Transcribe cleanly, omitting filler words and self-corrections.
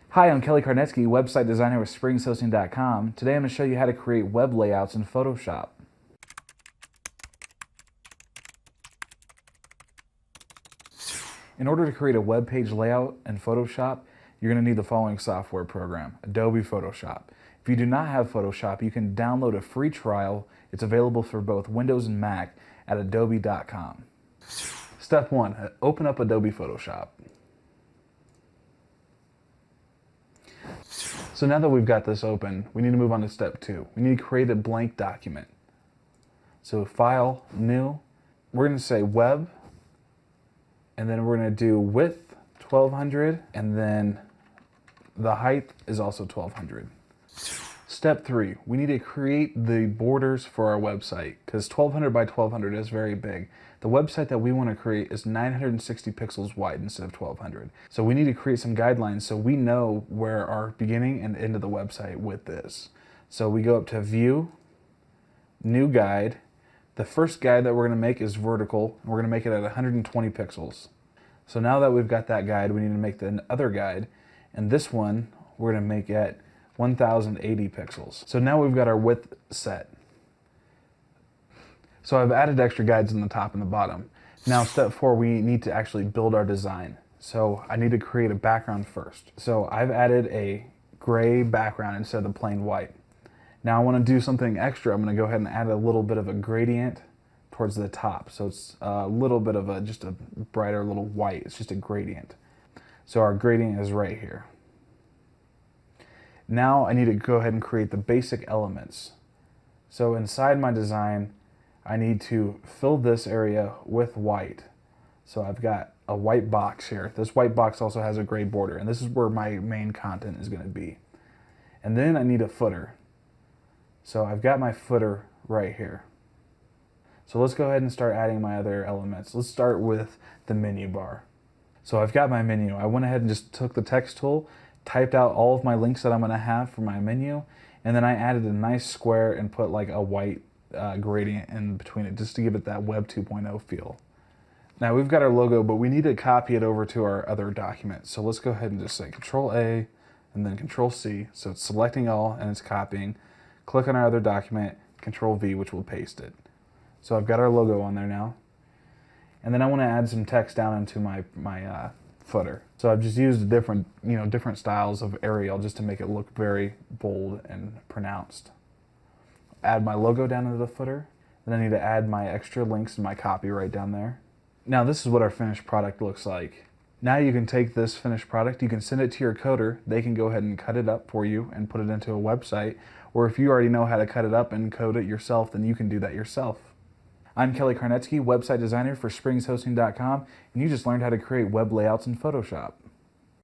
Hi, I'm Kelly Karnetsky, website designer with SpringsHosting.com. Today I'm going to show you how to create web layouts in Photoshop. In order to create a web page layout in Photoshop, you're going to need the following software program: Adobe Photoshop. If you do not have Photoshop, you can download a free trial. It's available for both Windows and Mac at adobe.com. Step 1, open up Adobe Photoshop. So now that we've got this open, we need to move on to step 2. We need to create a blank document. So File, New, we're going to say Web, and then we're going to do width 1200, and then the height is also 1200. Step 3, we need to create the borders for our website because 1200 by 1200 is very big. The website that we want to create is 960 pixels wide instead of 1200. So we need to create some guidelines so we know where our beginning and end of the website width is. So we go up to View, New Guide. The first guide that we're going to make is vertical, and we're going to make it at 120 pixels. So now that we've got that guide, we need to make the other guide, and this one we're going to make at 1080 pixels. So now we've got our width set. So I've added extra guides in the top and the bottom. Now step 4, we need to actually build our design. So I need to create a background first. So I've added a gray background instead of the plain white. Now I want to do something extra. I'm going to go ahead and add a little bit of a gradient towards the top. So it's a little bit of just a brighter little white. It's just a gradient. So our gradient is right here. Now I need to go ahead and create the basic elements. So inside my design, I need to fill this area with white. So I've got a white box here. This white box also has a gray border, and this is where my main content is going to be. And then I need a footer. So I've got my footer right here. So let's go ahead and start adding my other elements. Let's start with the menu bar. So I've got my menu. I went ahead and just took the text tool, typed out all of my links that I'm going to have for my menu, and then I added a nice square and put like a white gradient in between it just to give it that Web 2.0 feel. Now we've got our logo, but we need to copy it over to our other document. So let's go ahead and just say Control A and then Control C. So it's selecting all and it's copying. Click on our other document, Control V, which will paste it. So I've got our logo on there now. And then I want to add some text down into my footer. So I've just used different styles of Arial just to make it look very bold and pronounced. Add my logo down into the footer. Then I need to add my extra links and my copy right down there. Now this is what our finished product looks like. Now you can take this finished product, you can send it to your coder, they can go ahead and cut it up for you and put it into a website, or if you already know how to cut it up and code it yourself, then you can do that yourself. I'm Kelly Karnetsky, website designer for SpringsHosting.com, and you just learned how to create web layouts in Photoshop.